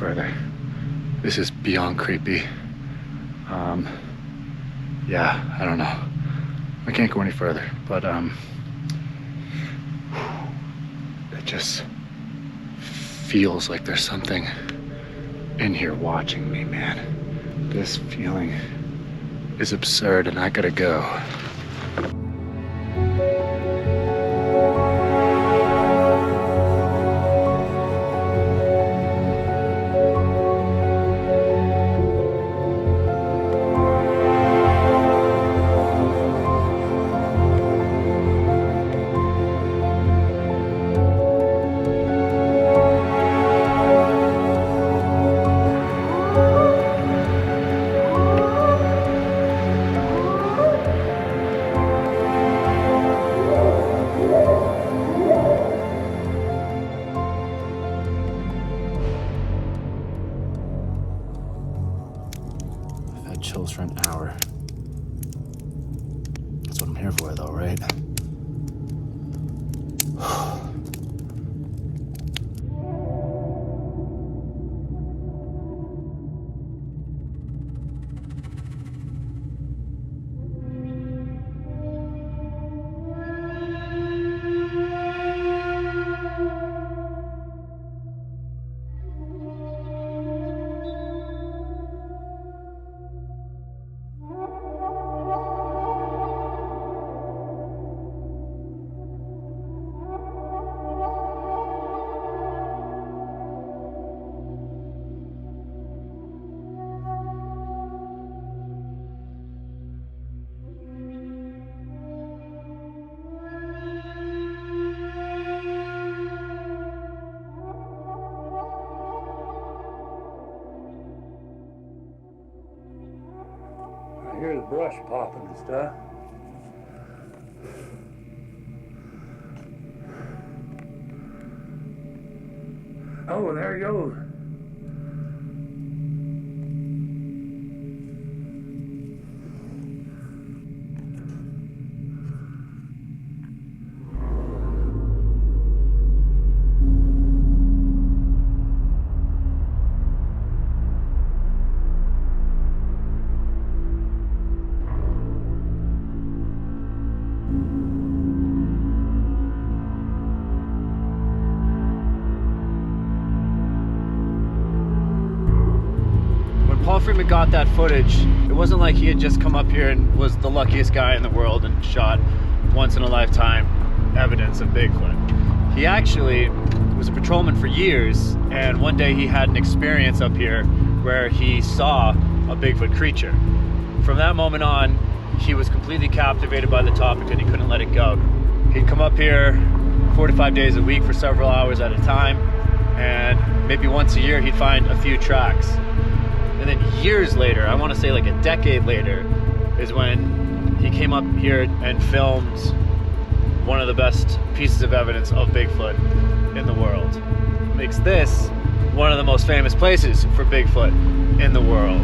further. This is beyond creepy. Yeah, I don't know. I can't go any further, but it just feels like there's something in here watching me, man. This feeling is absurd and I gotta go. Chills for an hour. That's what I'm here for though, right? I hear the brush popping and stuff. Oh, there he goes. Paul Freeman got that footage. It wasn't like he had just come up here and was the luckiest guy in the world and shot once in a lifetime evidence of Bigfoot. He actually was a patrolman for years, and one day he had an experience up here where he saw a Bigfoot creature. From that moment on, he was completely captivated by the topic and he couldn't let it go. He'd come up here 4 to 5 days a week for several hours at a time, and maybe once a year he'd find a few tracks. And then years later, I want to say like a decade later, is when he came up here and filmed one of the best pieces of evidence of Bigfoot in the world. Makes this one of the most famous places for Bigfoot in the world.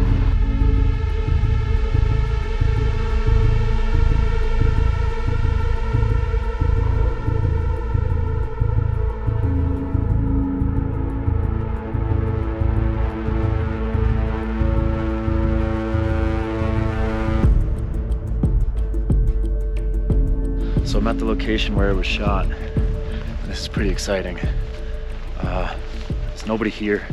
So I'm at the location where it was shot. This is pretty exciting. There's nobody here.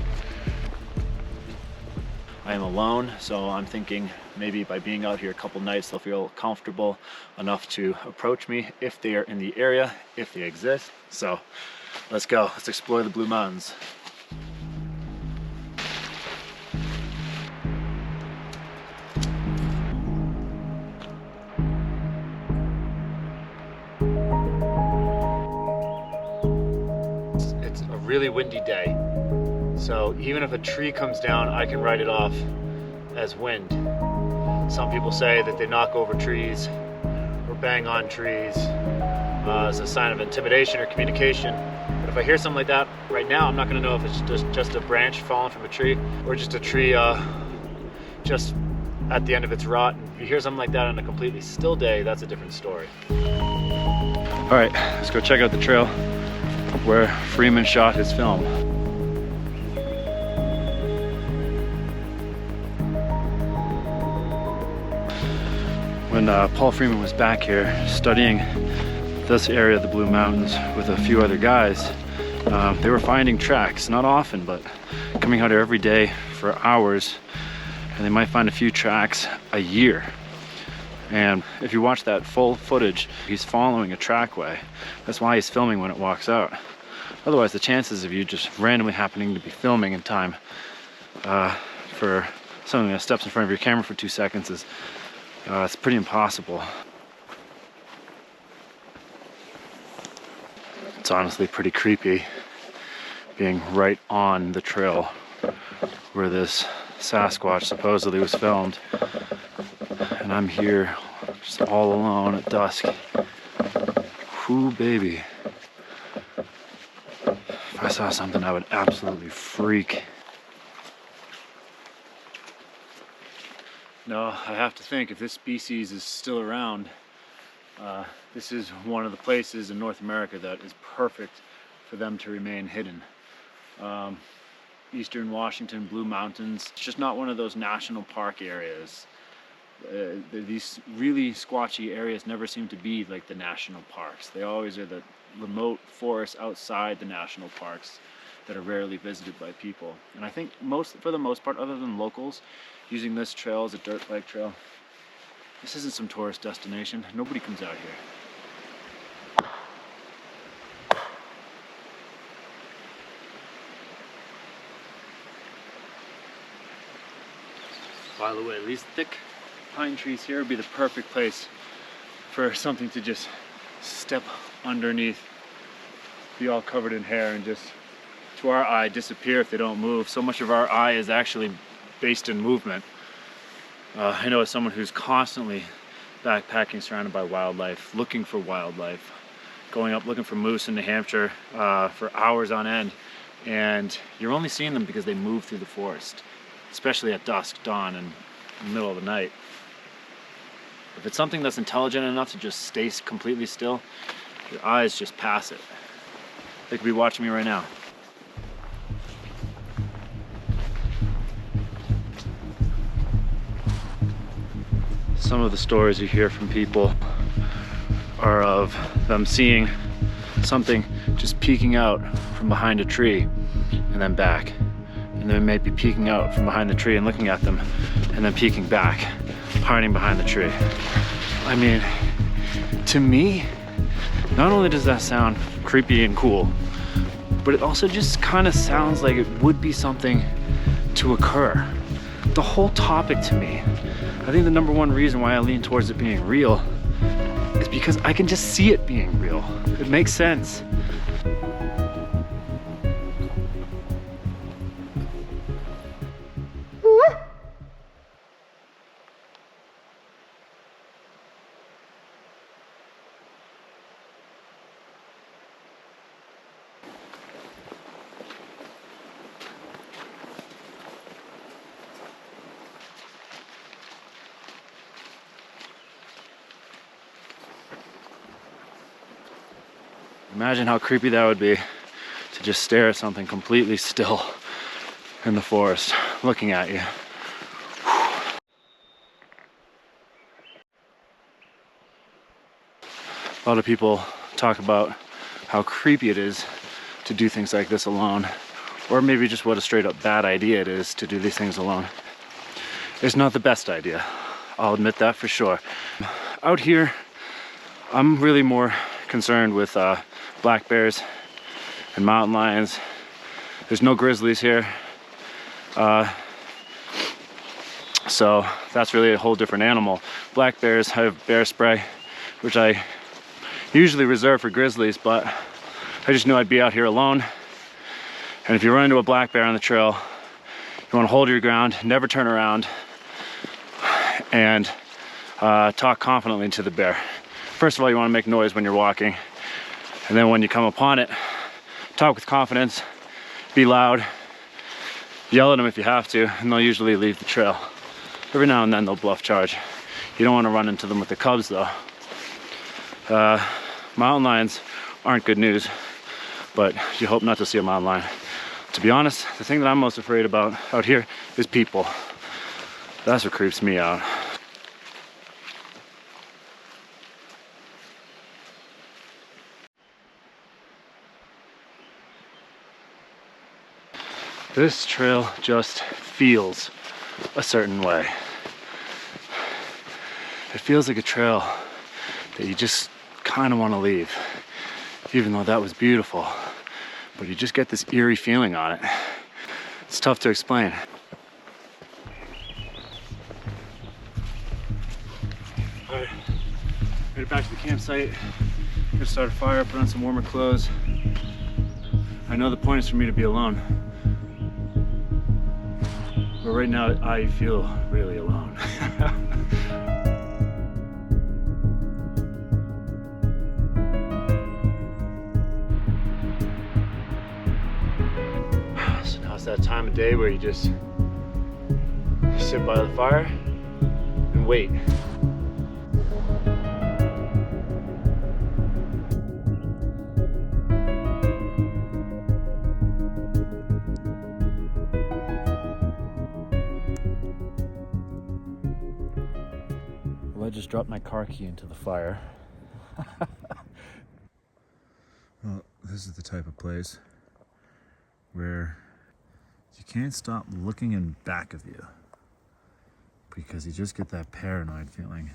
I am alone, so I'm thinking maybe by being out here a couple nights, they'll feel comfortable enough to approach me if they are in the area, if they exist. So let's go, let's explore the Blue Mountains. It's a really windy day. So even if a tree comes down, I can write it off as wind. Some people say that they knock over trees or bang on trees as a sign of intimidation or communication. But if I hear something like that right now, I'm not gonna know if it's just a branch falling from a tree or just a tree just at the end of its rot. If you hear something like that on a completely still day, that's a different story. All right, let's go check out the trail where Freeman shot his film. when Paul Freeman was back here studying this area of the Blue Mountains with a few other guys, they were finding tracks, not often, but coming out here every day for hours, and they might find a few tracks a year. And if you watch that full footage, he's following a trackway. That's why he's filming when it walks out. Otherwise, the chances of you just randomly happening to be filming in time for something that steps in front of your camera for 2 seconds is it's pretty impossible. It's honestly pretty creepy being right on the trail where this Sasquatch supposedly was filmed, and I'm here just all alone at dusk. Whoo, baby. If I saw something, I would absolutely freak. No, I have to think, if this species is still around, this is one of the places in North America that is perfect for them to remain hidden. Eastern Washington, Blue Mountains, it's just not one of those national park areas. These really squatchy areas never seem to be like the national parks. They always are the remote forests outside the national parks that are rarely visited by people. And I think for the most part, other than locals, using this trail as a dirt bike trail, this isn't some tourist destination. Nobody comes out here. By the way, these thick pine trees here would be the perfect place for something to just step underneath, be all covered in hair, and just, to our eye, disappear if they don't move. So much of our eye is actually based in movement. I know as someone who's constantly backpacking, surrounded by wildlife, looking for wildlife, going up looking for moose in New Hampshire for hours on end, and you're only seeing them because they move through the forest, especially at dusk, dawn, and in the middle of the night. If it's something that's intelligent enough to just stay completely still, your eyes just pass it. They could be watching me right now. Some of the stories you hear from people are of them seeing something just peeking out from behind a tree and then back. And then maybe peeking out from behind the tree and looking at them and then peeking back, hiding behind the tree. I mean, to me, not only does that sound creepy and cool, but it also just kind of sounds like it would be something to occur. The whole topic to me, I think the number one reason why I lean towards it being real is because I can just see it being real. It makes sense. Imagine how creepy that would be to just stare at something completely still in the forest, looking at you. A lot of people talk about how creepy it is to do things like this alone, or maybe just what a straight up bad idea it is to do these things alone. It's not the best idea, I'll admit that for sure. Out here, I'm really more concerned with black bears and mountain lions. There's no grizzlies here, so that's really a whole different animal. Black bears have bear spray, which I usually reserve for grizzlies, but I just knew I'd be out here alone, and if you run into a black bear on the trail, you want to hold your ground, never turn around, and talk confidently to the bear. First of all, you want to make noise when you're walking, and then when you come upon it, talk with confidence, be loud, yell at them if you have to, and they'll usually leave the trail. Every now and then they'll bluff charge. You don't want to run into them with the cubs though. Mountain lions aren't good news, but you hope not to see a mountain lion. To be honest, the thing that I'm most afraid about out here is people. That's what creeps me out. This trail just feels a certain way. It feels like a trail that you just kind of want to leave, even though that was beautiful. But you just get this eerie feeling on it. It's tough to explain. All right, made it back to the campsite. Gonna start a fire, put on some warmer clothes. I know the point is for me to be alone, but right now I feel really alone. So now it's that time of day where you just sit by the fire and wait. I just dropped my car key into the fire. Well, this is the type of place where you can't stop looking in back of you because you just get that paranoid feeling.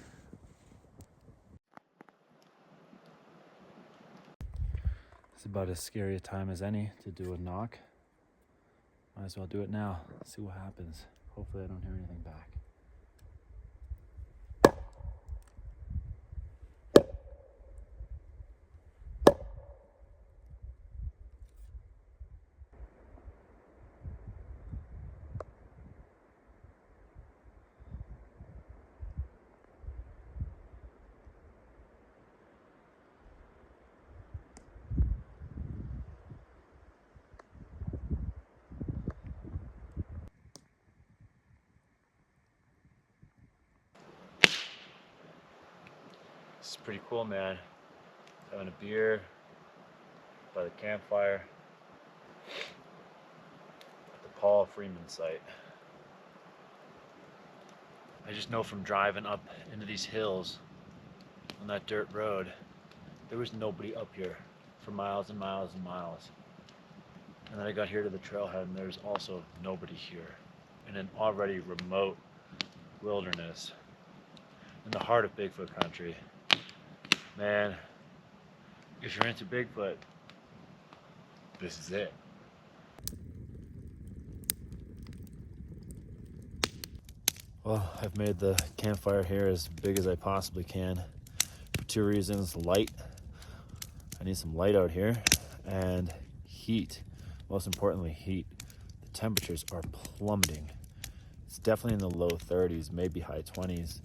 It's about as scary a time as any to do a knock. Might as well do it now, see what happens. Hopefully I don't hear anything back. This is pretty cool, man. Having a beer by the campfire at the Paul Freeman site. I just know from driving up into these hills on that dirt road, there was nobody up here for miles and miles and miles. And then I got here to the trailhead and there's also nobody here in an already remote wilderness in the heart of Bigfoot country. Man, if you're into Bigfoot, this is it. Well, I've made the campfire here as big as I possibly can for two reasons. Light. I need some light out here, and heat. Most importantly, heat. The temperatures are plummeting. It's definitely in the low 30s, maybe high 20s.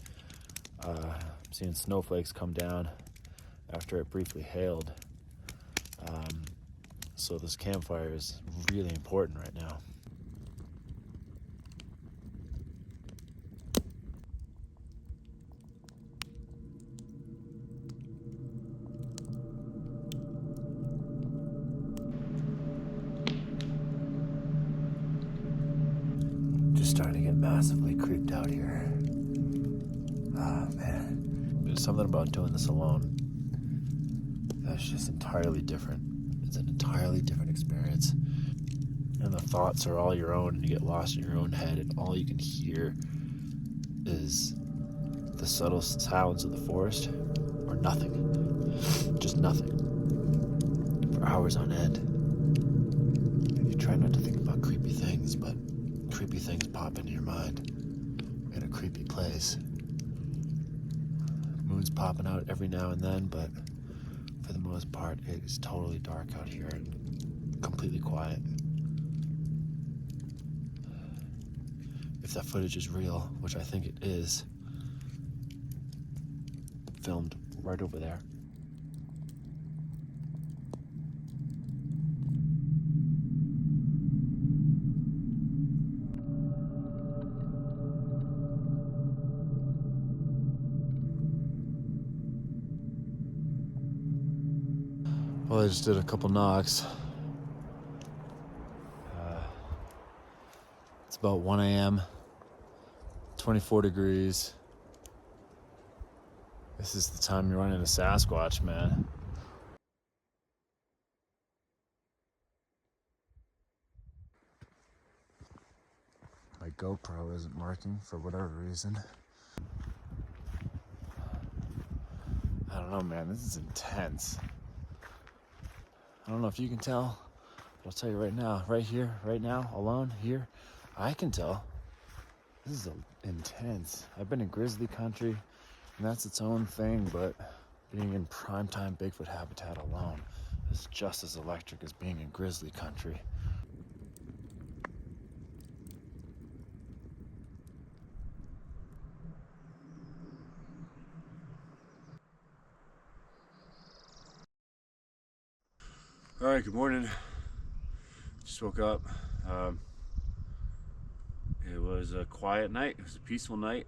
I'm seeing snowflakes come down after it briefly hailed. So this campfire is really important right now. Just starting to get massively creeped out here. Ah, man. There's something about doing this alone that's just entirely different. It's an entirely different experience. And the thoughts are all your own, and you get lost in your own head, and all you can hear is the subtle sounds of the forest, or nothing. Just nothing. For hours on end. And you try not to think about creepy things, but creepy things pop into your mind in a creepy place. Moon's popping out every now and then, but for the most part, it is totally dark out here and completely quiet. If that footage is real, which I think it is, filmed right over there. Well, I just did a couple knocks. It's about 1 a.m., 24 degrees. This is the time you run into Sasquatch, man. GoPro isn't working for whatever reason. I don't know, man, this is intense. I don't know if you can tell, but I'll tell you right now, right here, right now, alone, here, I can tell. This is intense. I've been in grizzly country, and that's its own thing, but being in primetime Bigfoot habitat alone is just as electric as being in grizzly country. All right, good morning. Just woke up. It was a quiet night. It was a peaceful night.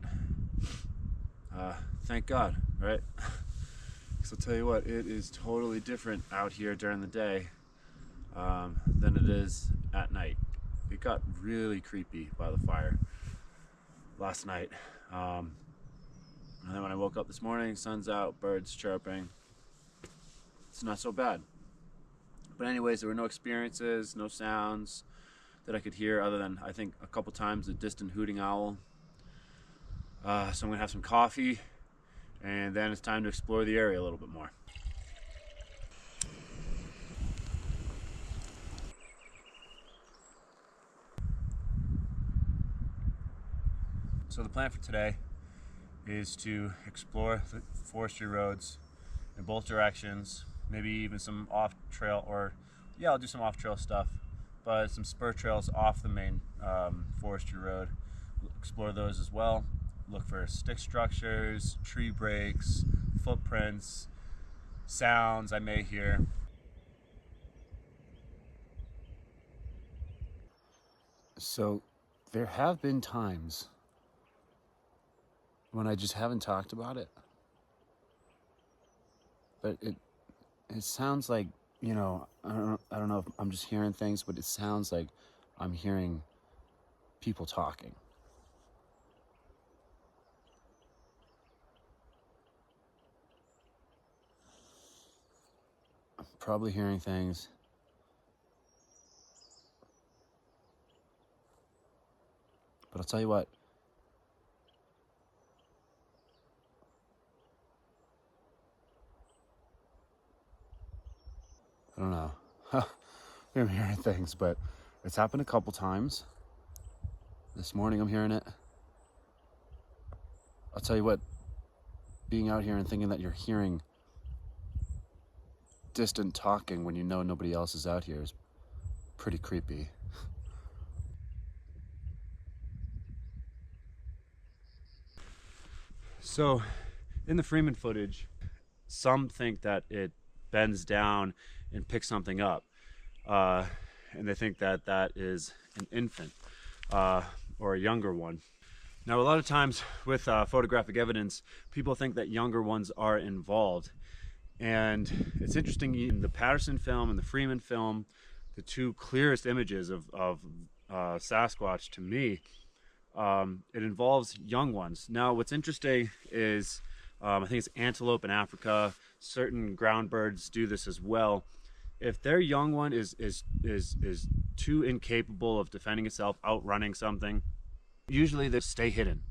Thank God, right? Because I'll tell you what, it is totally different out here during the day than it is at night. It got really creepy by the fire last night. And then when I woke up this morning, sun's out, birds chirping. It's not so bad. But anyways, there were no experiences, no sounds that I could hear other than, I think, a couple times a distant hooting owl. So I'm gonna have some coffee, and then it's time to explore the area a little bit more. So the plan for today is to explore the forestry roads in both directions, maybe even some off-trail, or yeah, I'll do some off-trail stuff, but some spur trails off the main forestry road. Explore those as well. Look for stick structures, tree breaks, footprints, sounds I may hear. So there have been times when I just haven't talked about it, but it sounds like, you know, I don't know if I'm just hearing things, but it sounds like I'm hearing people talking. I'm probably hearing things. But I'll tell you what. I don't know. I'm hearing things, but it's happened a couple times. This morning I'm hearing it. I'll tell you what, being out here and thinking that you're hearing distant talking when you know nobody else is out here is pretty creepy. So, in the Freeman footage, some think that it bends down and picks something up. And they think that that is an infant or a younger one. Now, a lot of times with photographic evidence, people think that younger ones are involved. And it's interesting, in the Patterson film and the Freeman film, the two clearest images of Sasquatch to me, it involves young ones. Now, what's interesting is, I think it's antelope in Africa, certain ground birds do this as well. If their young one is too incapable of defending itself, outrunning something, usually they stay hidden.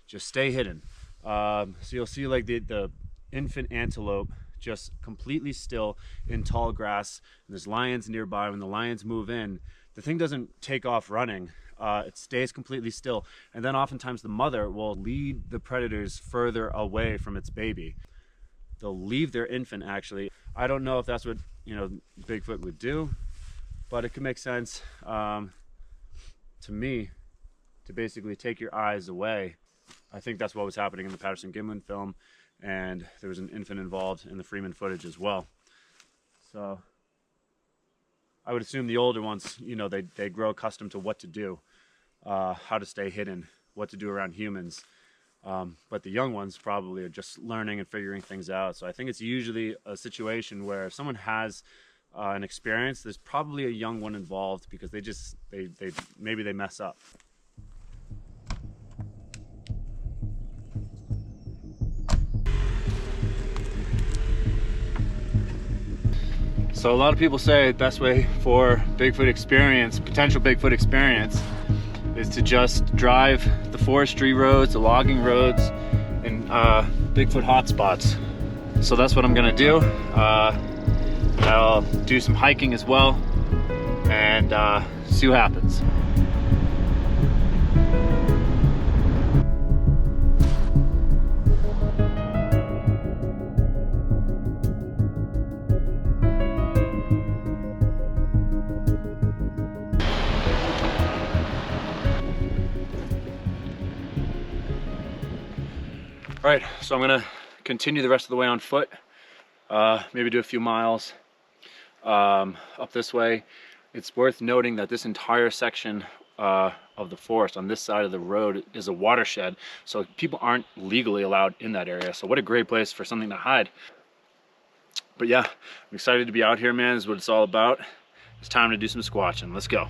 Just stay hidden. So you'll see like the infant antelope just completely still in tall grass, and there's lions nearby. When the lions move in, the thing doesn't take off running. It stays completely still, and then oftentimes the mother will lead the predators further away from its baby. They'll leave their infant, actually. I don't know if that's what, you know, Bigfoot would do, but it could make sense to me to basically take your eyes away. I think that's what was happening in the Patterson-Gimlin film, and there was an infant involved in the Freeman footage as well. So I would assume the older ones, you know, they grow accustomed to what to do, how to stay hidden, what to do around humans. But the young ones probably are just learning and figuring things out. So I think it's usually a situation where if someone has an experience, there's probably a young one involved, because they maybe they mess up. So a lot of people say the best way for Bigfoot experience, potential Bigfoot experience, is to just drive the forestry roads, the logging roads, and Bigfoot hotspots. So that's what I'm gonna do. I'll do some hiking as well and see what happens. All right, so I'm gonna continue the rest of the way on foot, maybe do a few miles up this way. It's worth noting that this entire section of the forest on this side of the road is a watershed, so people aren't legally allowed in that area. So what a great place for something to hide. But yeah, I'm excited to be out here, man. This is what it's all about. It's time to do some squatching. Let's go.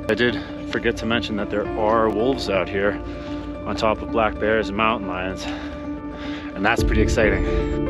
I did forget to mention that there are wolves out here on top of black bears and mountain lions, and that's pretty exciting.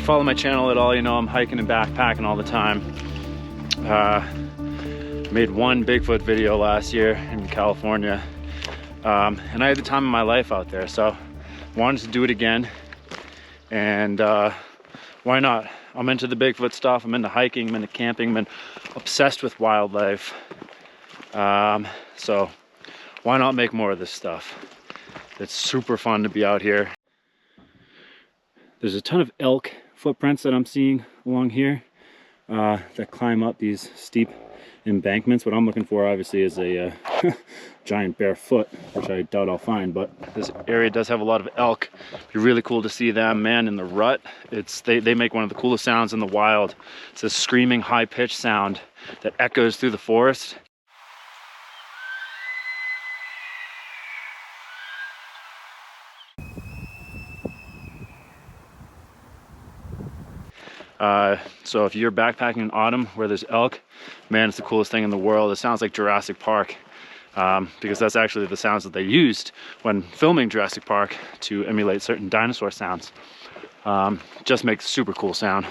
Follow my channel at all, you know I'm hiking and backpacking all the time. Made one Bigfoot video last year in California, and I had the time of my life out there, so wanted to do it again. And why not? I'm into the Bigfoot stuff, I'm into hiking, I'm into camping, I'm obsessed with wildlife. So why not make more of this stuff? It's super fun to be out here. There's a ton of elk footprints that I'm seeing along here that climb up these steep embankments. What I'm looking for obviously is a giant bare foot, which I doubt I'll find, but this area does have a lot of elk. It'd be really cool to see them, man, in the rut. They make one of the coolest sounds in the wild. It's a screaming high-pitched sound that echoes through the forest. So if you're backpacking in autumn where there's elk, man, it's the coolest thing in the world. It sounds like Jurassic Park, because that's actually the sounds that they used when filming Jurassic Park to emulate certain dinosaur sounds. Just makes super cool sound.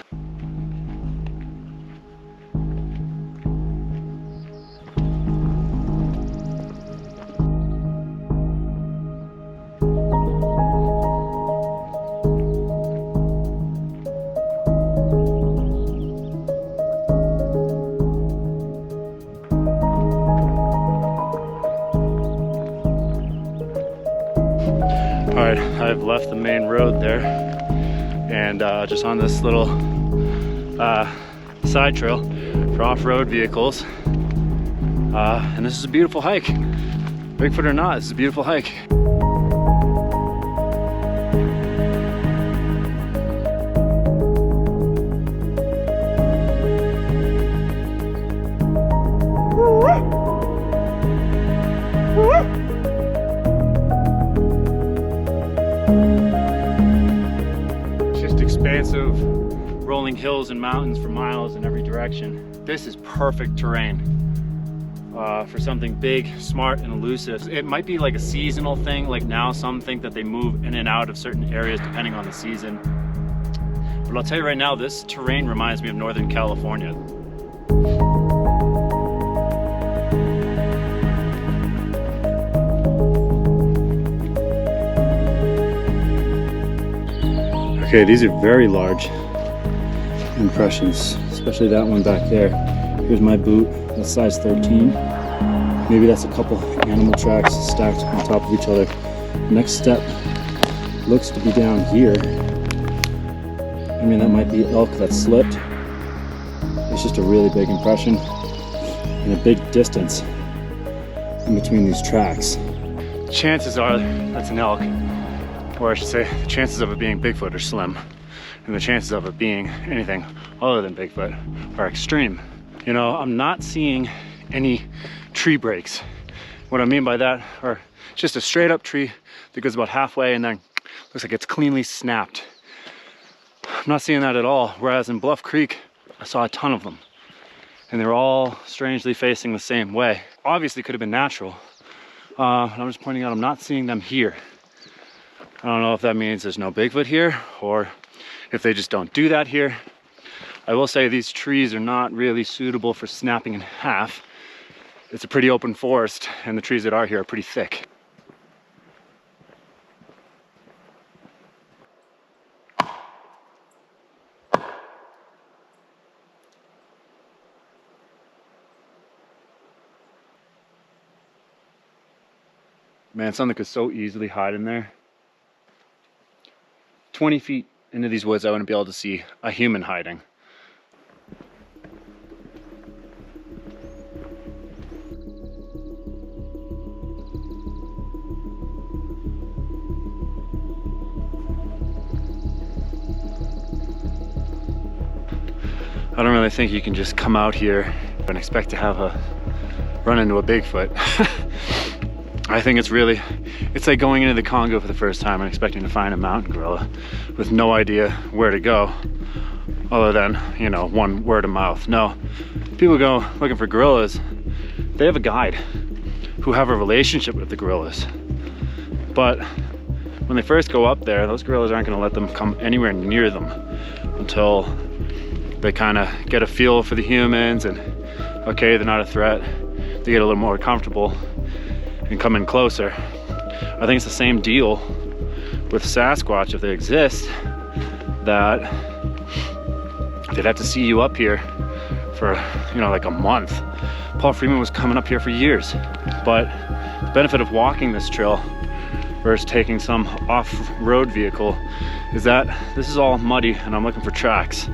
Alright, I've left the main road there and just on this little side trail for off-road vehicles. And this is a beautiful hike. Bigfoot or not, this is a beautiful hike. Expansive rolling hills and mountains for miles in every direction. This is perfect terrain for something big, smart, and elusive. It might be like a seasonal thing, like now some think that they move in and out of certain areas depending on the season. But I'll tell you right now, this terrain reminds me of Northern California. Okay, these are very large impressions, especially that one back there. Here's my boot, that's size 13. Maybe that's a couple animal tracks stacked on top of each other. Next step looks to be down here. I mean, that might be elk that slipped. They It's just a really big impression and a big distance in between these tracks. Chances are that's an elk, or I should say the chances of it being Bigfoot are slim, and the chances of it being anything other than Bigfoot are extreme. You know, I'm not seeing any tree breaks. What I mean by that are just a straight up tree that goes about halfway and then looks like it's cleanly snapped. I'm not seeing that at all, whereas in Bluff Creek I saw a ton of them, and they're all strangely facing the same way. Obviously could have been natural. I'm just pointing out I'm not seeing them here. I don't know if that means there's no Bigfoot here or if they just don't do that here. I will say these trees are not really suitable for snapping in half. It's a pretty open forest, and the trees that are here are pretty thick. Man, something could so easily hide in there. 20 feet into these woods, I wouldn't be able to see a human hiding. I don't really think you can just come out here and expect to have a run into a Bigfoot. I think it's like going into the Congo for the first time and expecting to find a mountain gorilla with no idea where to go other than, you know, one word of mouth. No, people go looking for gorillas, they have a guide who have a relationship with the gorillas. But when they first go up there, those gorillas aren't going to let them come anywhere near them until they kind of get a feel for the humans and, okay, they're not a threat. They get a little more comfortable and come in closer. I think it's the same deal with Sasquatch, if they exist, that they'd have to see you up here for, you know, like a month. Paul Freeman was coming up here for years. But the benefit of walking this trail versus taking some off-road vehicle is that this is all muddy and I'm looking for tracks.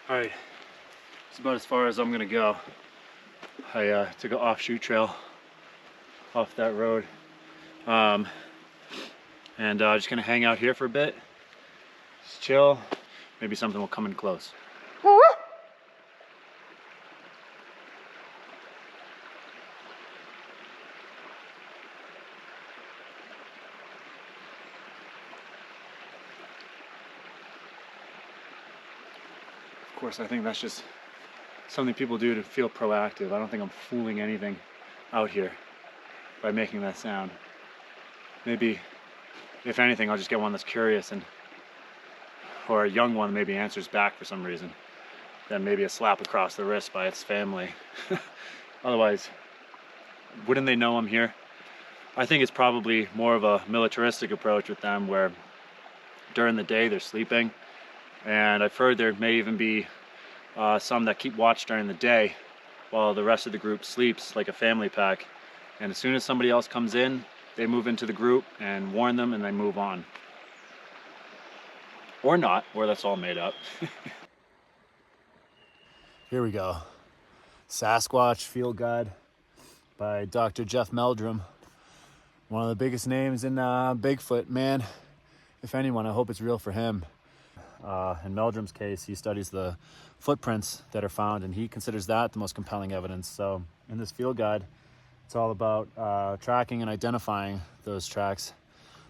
Alright, it's about as far as I'm gonna go. I took an offshoot trail off that road. Just gonna hang out here for a bit. Just chill. Maybe something will come in close. Of course, I think that's just something people do to feel proactive. I don't think I'm fooling anything out here by making that sound. Maybe, if anything, I'll just get one that's curious or a young one maybe answers back for some reason. Then maybe a slap across the wrist by its family. Otherwise, wouldn't they know I'm here? I think it's probably more of a militaristic approach with them where during the day they're sleeping. And I've heard there may even be some that keep watch during the day while the rest of the group sleeps, like a family pack. And as soon as somebody else comes in, they move into the group and warn them and they move on. Or not, or that's all made up. Here we go. Sasquatch Field Guide by Dr. Jeff Meldrum. One of the biggest names in Bigfoot, man. If anyone, I hope it's real for him. In Meldrum's case, he studies the footprints that are found, and he considers that the most compelling evidence. So in this field guide, it's all about tracking and identifying those tracks.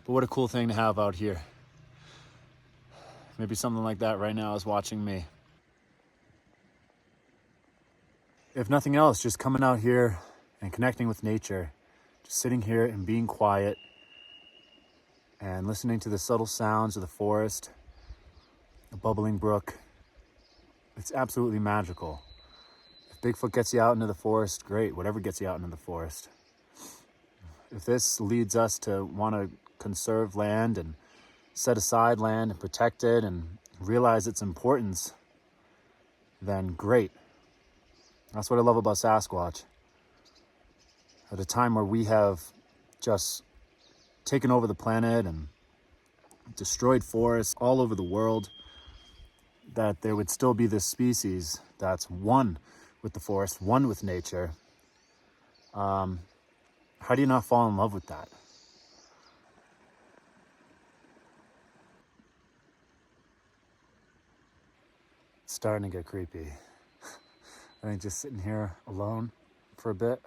But what a cool thing to have out here. Maybe something like that right now is watching me. If nothing else, just coming out here and connecting with nature, just sitting here and being quiet and listening to the subtle sounds of the forest, a bubbling brook. It's absolutely magical. If Bigfoot gets you out into the forest, great. Whatever gets you out into the forest. If this leads us to want to conserve land and set aside land and protect it and realize its importance, then great. That's what I love about Sasquatch. at a time where we have just taken over the planet and destroyed forests all over the world, that there would still be this species that's one with the forest, one with nature. How do you not fall in love with that? It's starting to get creepy. I think just sitting here alone for a bit,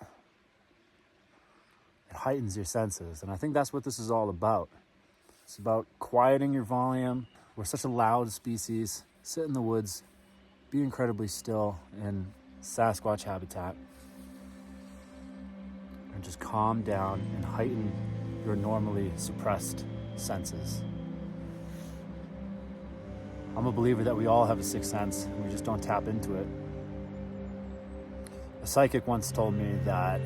it heightens your senses. And I think that's what this is all about. It's about quieting your volume. We're such a loud species. Sit in the woods, be incredibly still in Sasquatch habitat, and just calm down and heighten your normally suppressed senses. I'm a believer that we all have a sixth sense, and we just don't tap into it. A psychic once told me that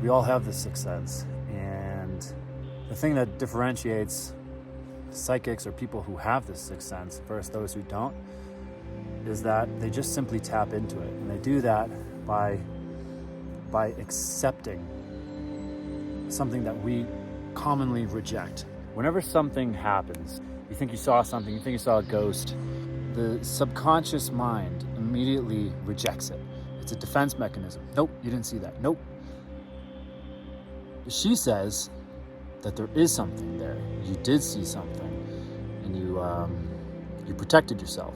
we all have this sixth sense, and the thing that differentiates psychics or people who have this sixth sense versus those who don't is that they just simply tap into it, and they do that by accepting something that we commonly reject. Whenever something happens, you think you saw something, you think you saw a ghost, the subconscious mind immediately rejects it. It's a defense mechanism. Nope, you didn't see that. Nope. She says that there is something there. You did see something, and you protected yourself.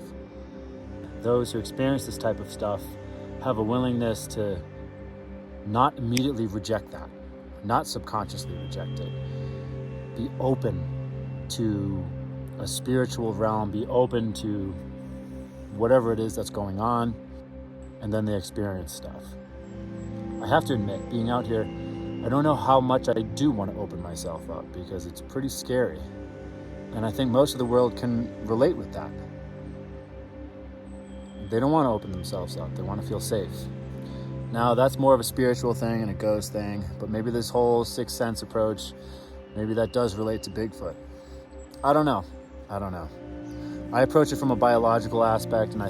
Those who experience this type of stuff have a willingness to not immediately reject that, not subconsciously reject it. Be open to a spiritual realm, be open to whatever it is that's going on, and then they experience stuff. I have to admit, being out here, I don't know how much I do want to open myself up, because it's pretty scary. And I think most of the world can relate with that. They don't want to open themselves up. They want to feel safe. Now, that's more of a spiritual thing and a ghost thing, but maybe this whole sixth sense approach, maybe that does relate to Bigfoot. I don't know. I approach it from a biological aspect, and I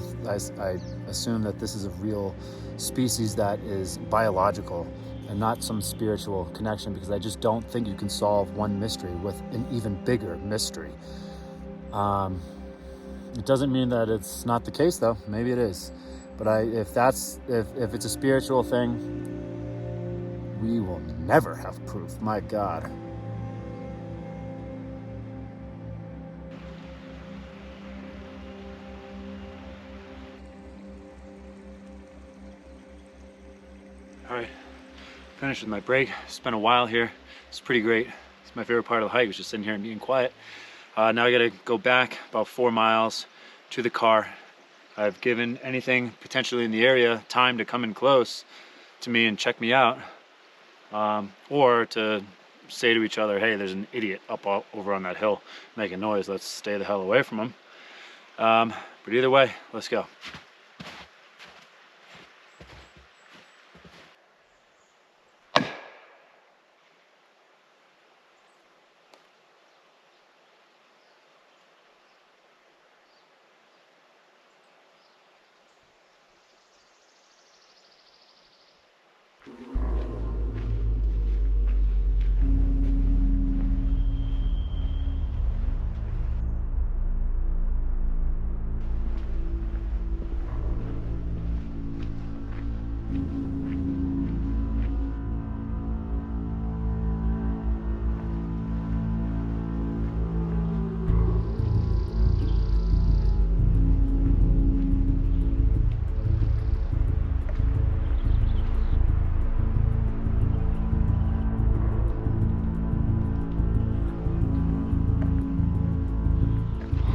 assume that this is a real species that is biological and not some spiritual connection, because I just don't think you can solve one mystery with an even bigger mystery. It doesn't mean that it's not the case, though. Maybe it is. But if it's a spiritual thing, we will never have proof. My God. All right, finished with my break. Spent a while here. It's pretty great. It's my favorite part of the hike, was just sitting here and being quiet. Now I gotta go back about 4 miles to the car. I've given anything potentially in the area time to come in close to me and check me out, or to say to each other, hey, there's an idiot up over on that hill making noise. Let's stay the hell away from him. But either way, let's go.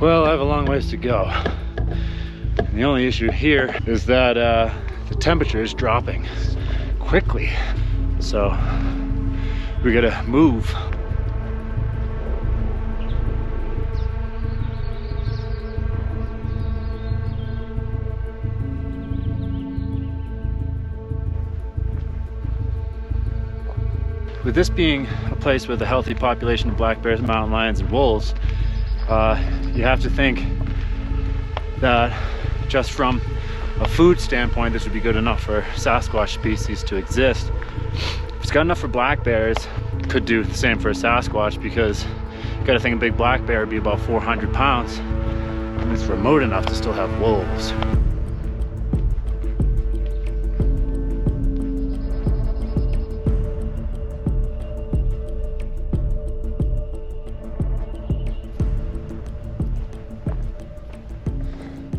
Well, I have a long ways to go. And the only issue here is that the temperature is dropping quickly. So we gotta move. With this being a place with a healthy population of black bears, mountain lions, and wolves, you have to think that just from a food standpoint, this would be good enough for Sasquatch species to exist. If it's got enough for black bears, could do the same for a Sasquatch, because you gotta think a big black bear would be about 400 pounds. And it's remote enough to still have wolves.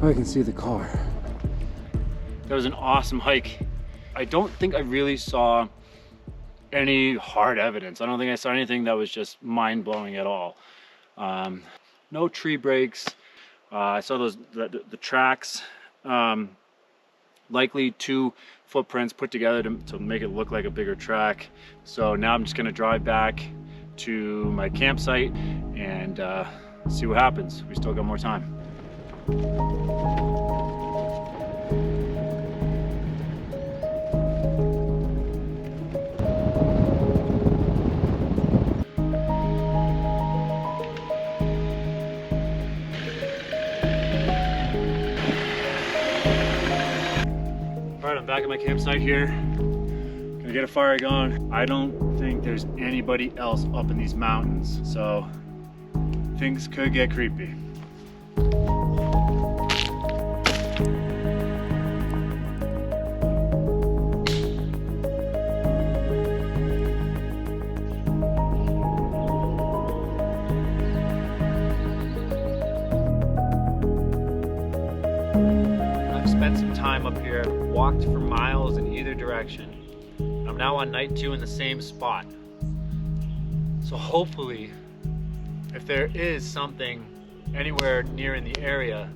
I can see the car. That was an awesome hike. I don't think I really saw any hard evidence. I don't think I saw anything that was just mind-blowing at all. No tree breaks. I saw the tracks, likely 2 footprints put together to make it look like a bigger track. So now I'm just gonna drive back to my campsite and see what happens. We still got more time. Alright, I'm back at my campsite here. Gonna get a fire going. I don't think there's anybody else up in these mountains, so things could get creepy. Spent some time up here, walked for miles in either direction. I'm now on night 2 in the same spot. So hopefully, if there is something anywhere near in the area,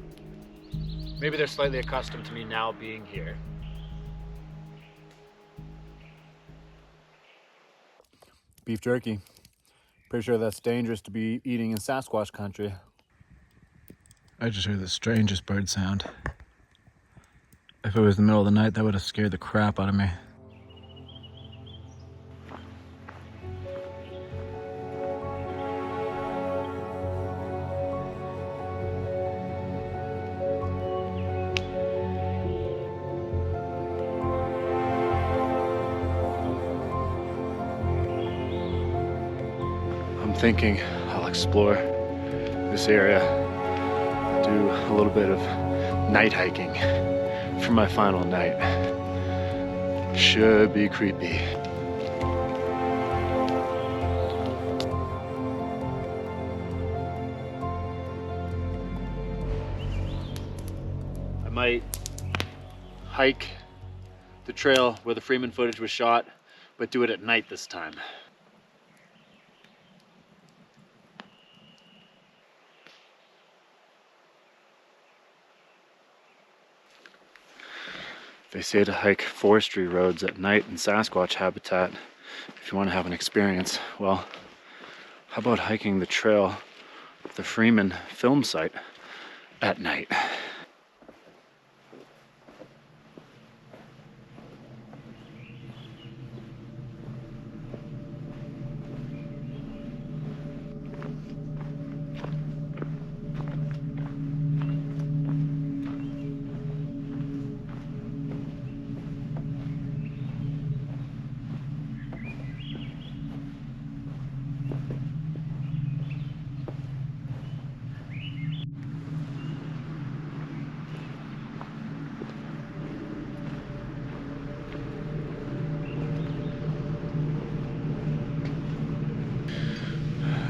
maybe they're slightly accustomed to me now being here. Beef jerky. Pretty sure that's dangerous to be eating in Sasquatch country. I just heard the strangest bird sound. If it was the middle of the night, that would have scared the crap out of me. I'm thinking I'll explore this area, do a little bit of night hiking for my final night. Should be creepy. I might hike the trail where the Freeman footage was shot, but do it at night this time. They say to hike forestry roads at night in Sasquatch habitat if you want to have an experience. Well, how about hiking the trail of the Freeman film site at night?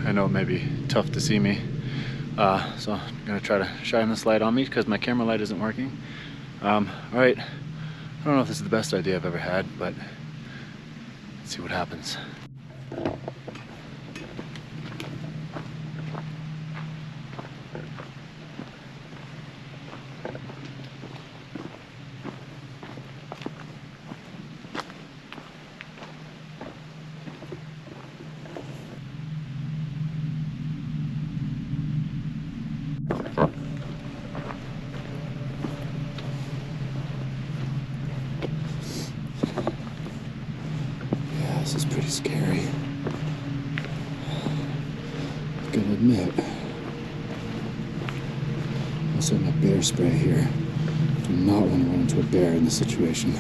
I know it may be tough to see me, so I'm gonna try to shine this light on me because my camera light isn't working. All right, I don't know if this is the best idea I've ever had, but let's see what happens. This is pretty scary. I'm gonna admit. Also have my bear spray here. Do not want to run into a bear in this situation.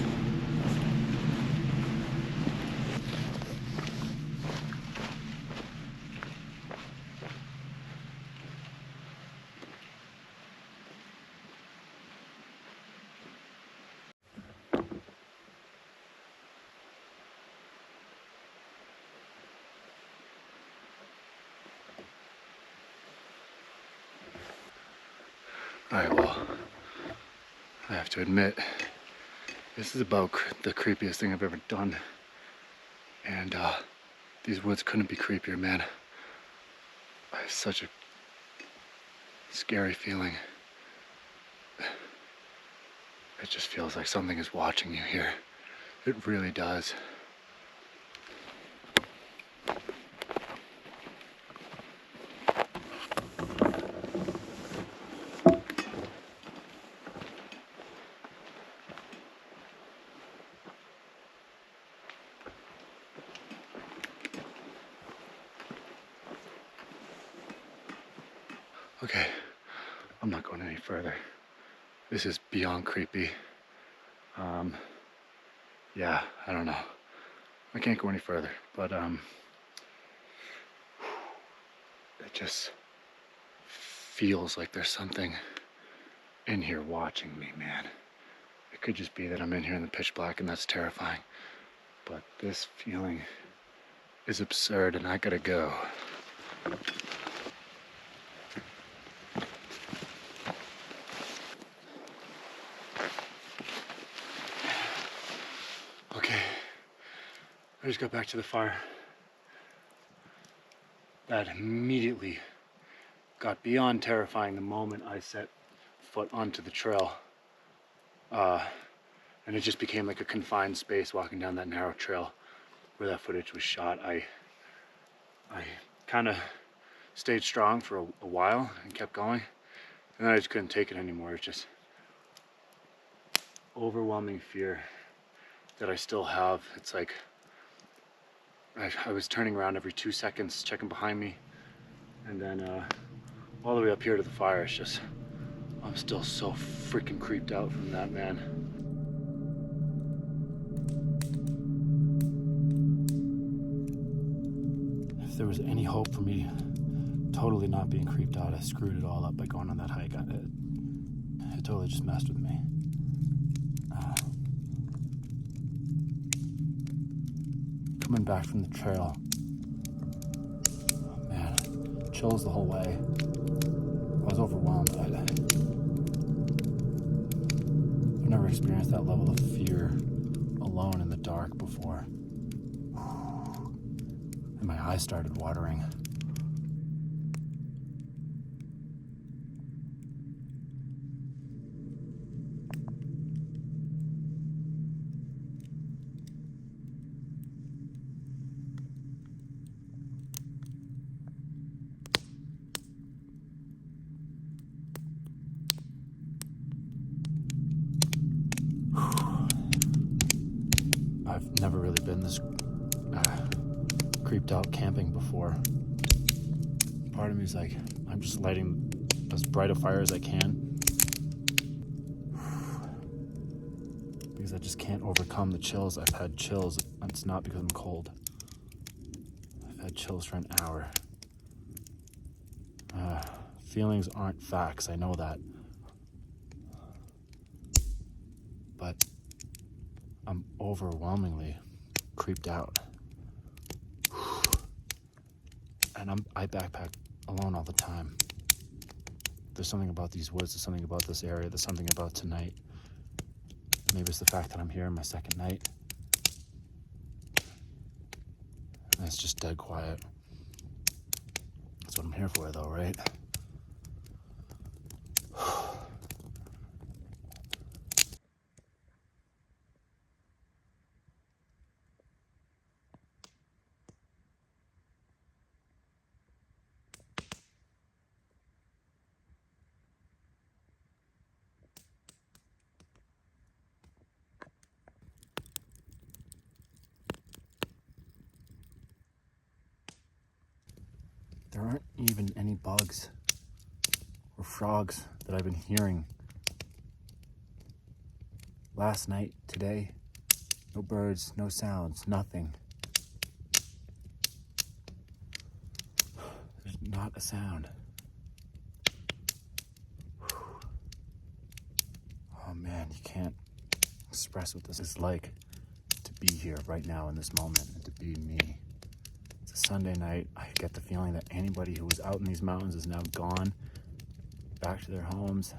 Alright, well, I have to admit, this is about the creepiest thing I've ever done. And these woods couldn't be creepier, man. I have such a scary feeling. It just feels like something is watching you here. It really does. Okay, I'm not going any further. This is beyond creepy. Yeah, I don't know. I can't go any further, but it just feels like there's something in here watching me, man. It could just be that I'm in here in the pitch black and that's terrifying. But this feeling is absurd and I gotta go. Okay, I just got back to the fire. That immediately got beyond terrifying the moment I set foot onto the trail. And it just became like a confined space walking down that narrow trail where that footage was shot. I kind of stayed strong for a while and kept going. And then I just couldn't take it anymore. It's just overwhelming fear that I still have. It's like I was turning around every 2 seconds, checking behind me, and then all the way up here to the fire. It's just, I'm still so freaking creeped out from that, man. If there was any hope for me totally not being creeped out, I screwed it all up by going on that hike. It totally just messed with me. Coming back from the trail, oh man, chills the whole way. I was overwhelmed. I've never experienced that level of fear alone in the dark before. And my eyes started watering. I've never really been this creeped out camping before. Part of me is like, I'm just lighting as bright a fire as I can. Because I just can't overcome the chills. I've had chills. It's not because I'm cold. I've had chills for an hour. Feelings aren't facts, I know that. But I'm overwhelmingly creeped out. And I backpack alone all the time. There's something about these woods, there's something about this area, there's something about tonight. Maybe it's the fact that I'm here on my second night. And it's just dead quiet. That's what I'm here for though, right? There aren't even any bugs or frogs that I've been hearing. Last night, today, no birds, no sounds, nothing. There's not a sound. Oh man, you can't express what this is like to be here right now in this moment and to be me. It's a Sunday night. I get the feeling that anybody who was out in these mountains is now gone, back to their homes,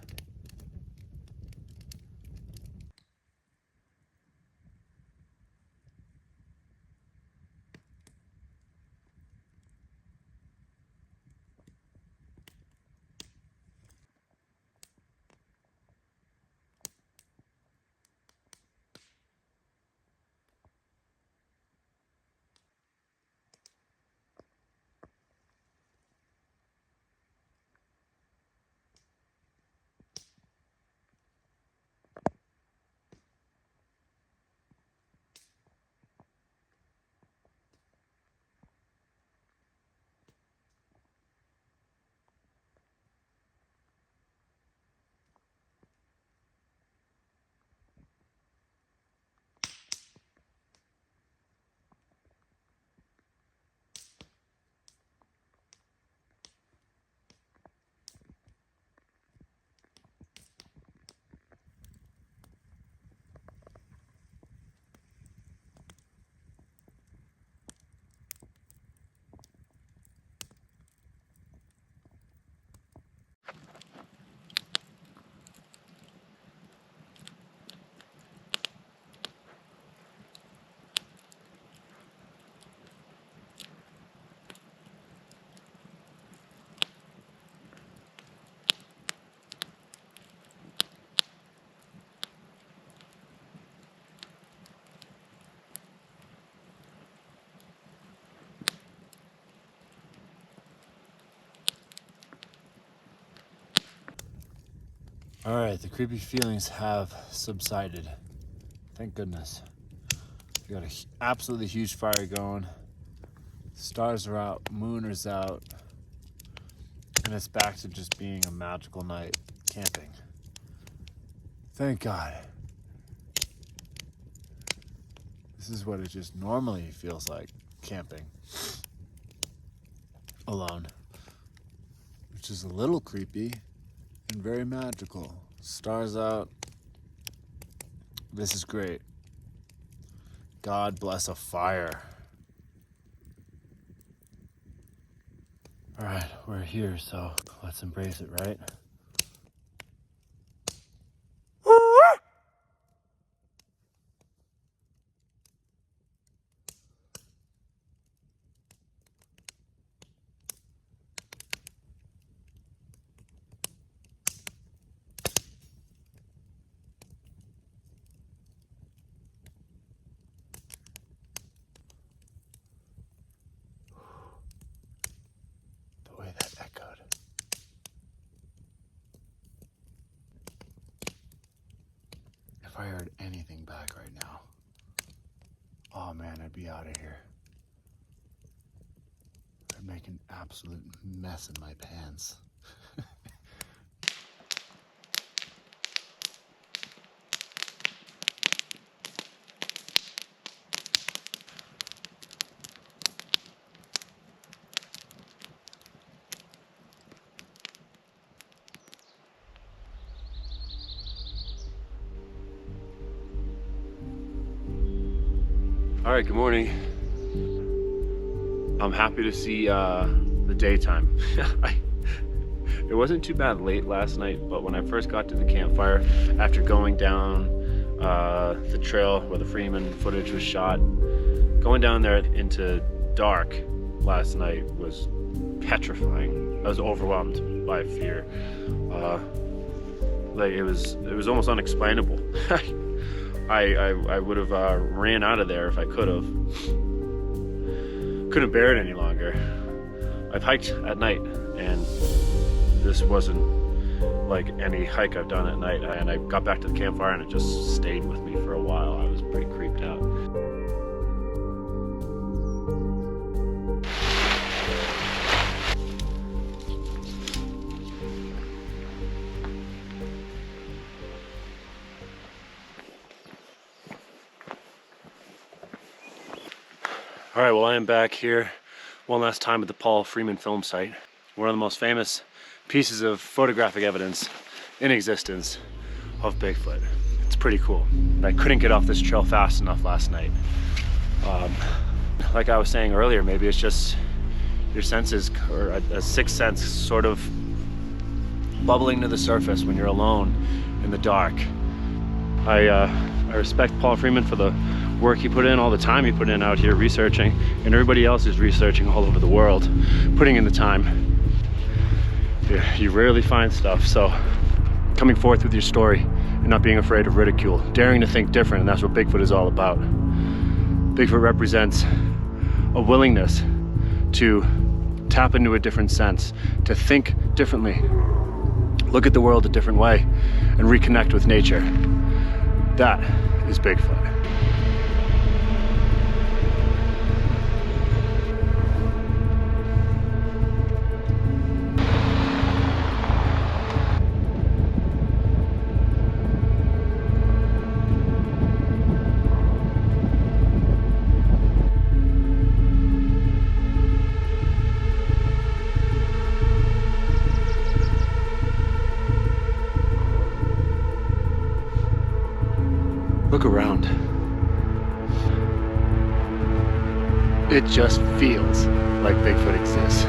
All right, the creepy feelings have subsided. Thank goodness. We got an absolutely huge fire going. Stars are out, moon is out, and it's back to just being a magical night camping. Thank God. This is what it just normally feels like, camping alone, which is a little creepy and very magical. Stars out. This is great. God bless a fire. All right, we're here, so let's embrace it, right? The way that echoed. If I heard anything back right now, oh man, I'd be out of here. I'd make an absolute mess in my pants. All right, good morning. I'm happy to see the daytime. It wasn't too bad late last night, but when I first got to the campfire, after going down the trail where the Freeman footage was shot, going down there into dark last night was petrifying. I was overwhelmed by fear. Like it was almost unexplainable. I would have ran out of there if I could have. Couldn't bear it any longer. I've hiked at night, and this wasn't like any hike I've done at night. And I got back to the campfire, and it just stayed with me for a while. I was pretty creeped out. All right, well, I am back here one last time at the Paul Freeman film site. One of the most famous pieces of photographic evidence in existence of Bigfoot. It's pretty cool. I couldn't get off this trail fast enough last night. Like I was saying earlier, maybe it's just your senses, or a sixth sense sort of bubbling to the surface when you're alone in the dark. I respect Paul Freeman for the work he put in, all the time he put in out here researching, and everybody else is researching all over the world, putting in the time. You rarely find stuff, so coming forth with your story and not being afraid of ridicule, daring to think different, and that's what Bigfoot is all about. Bigfoot represents a willingness to tap into a different sense, to think differently, look at the world a different way, and reconnect with nature. That is Bigfoot. Look around. It just feels like Bigfoot exists.